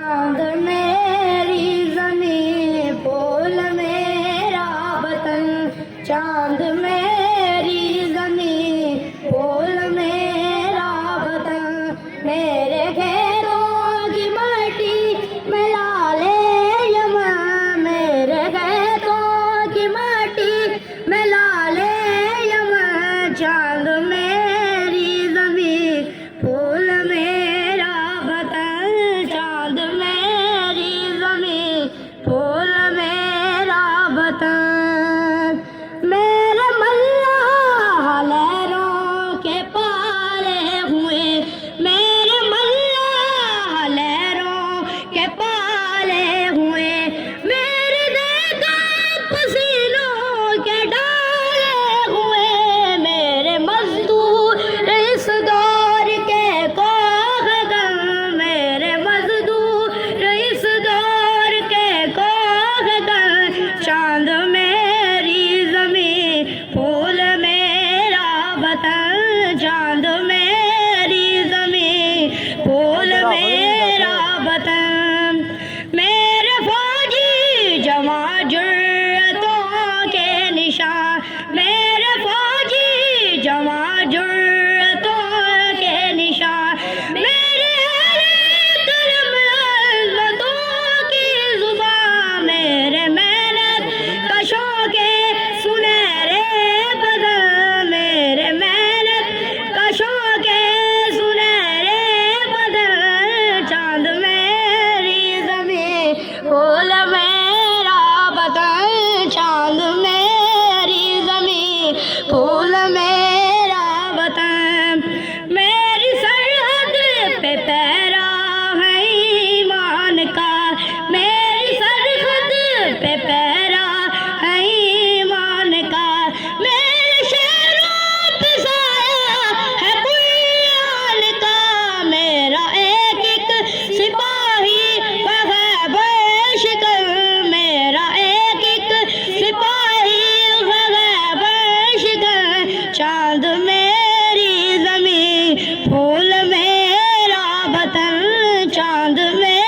चांद मेरी ज़मीं, फूल मेरा वतन। चांद मेरी ज़मीं, फूल मेरा वतन। मेरे खेतों की माटी में लाले यमन। मेरे खेतों की माटी में लाले यमन। चांद मेरी ज़मीं, फूल मेरा वतन। चांद मेरी ज़मीं, फूल मेरा वतन। मेरे मल्लाह लहरों के पाले हुए। मेरे मल्लाह लहरों के पाले हुए। मेरे देखा पसीनों के डाले हुए। मेरे मजदूर इस दौर के कोहगन। मेरे मजदूर इस दौर के कोहगन। चांद मेरी ज़मीं, फूल मेरा वतन। चांद मेरी ज़मीं, फूल मेरा वतन। मेरे फौजी जवां जुर्रतों के निशान। मेरे फौजी जवां जुर्रतों के निशान। मेरे कलम अज़मतों की ज़ुबान। मेरे मेहनत कशों के सुनहरे बदन। मेरे मेहनत कशों के सुनहरे बदन। चांद मेरी ज़मीं, फूल मेरा वतन। चांद मेरी ज़मीं, फूल मेरा वतन। मेरी सरहद पे पैरा है ईमान का। मेरी सरहद पे पैरा है ईमान का। मेरे शहरों पे साया है कुरान का। मेरा एक एक सिपाही वग़ैब शिकन। मेरा एक एक सिपाही वग़ैब शिकन। चांद मेरी ज़मीं, फूल मेरा वतन। चांद में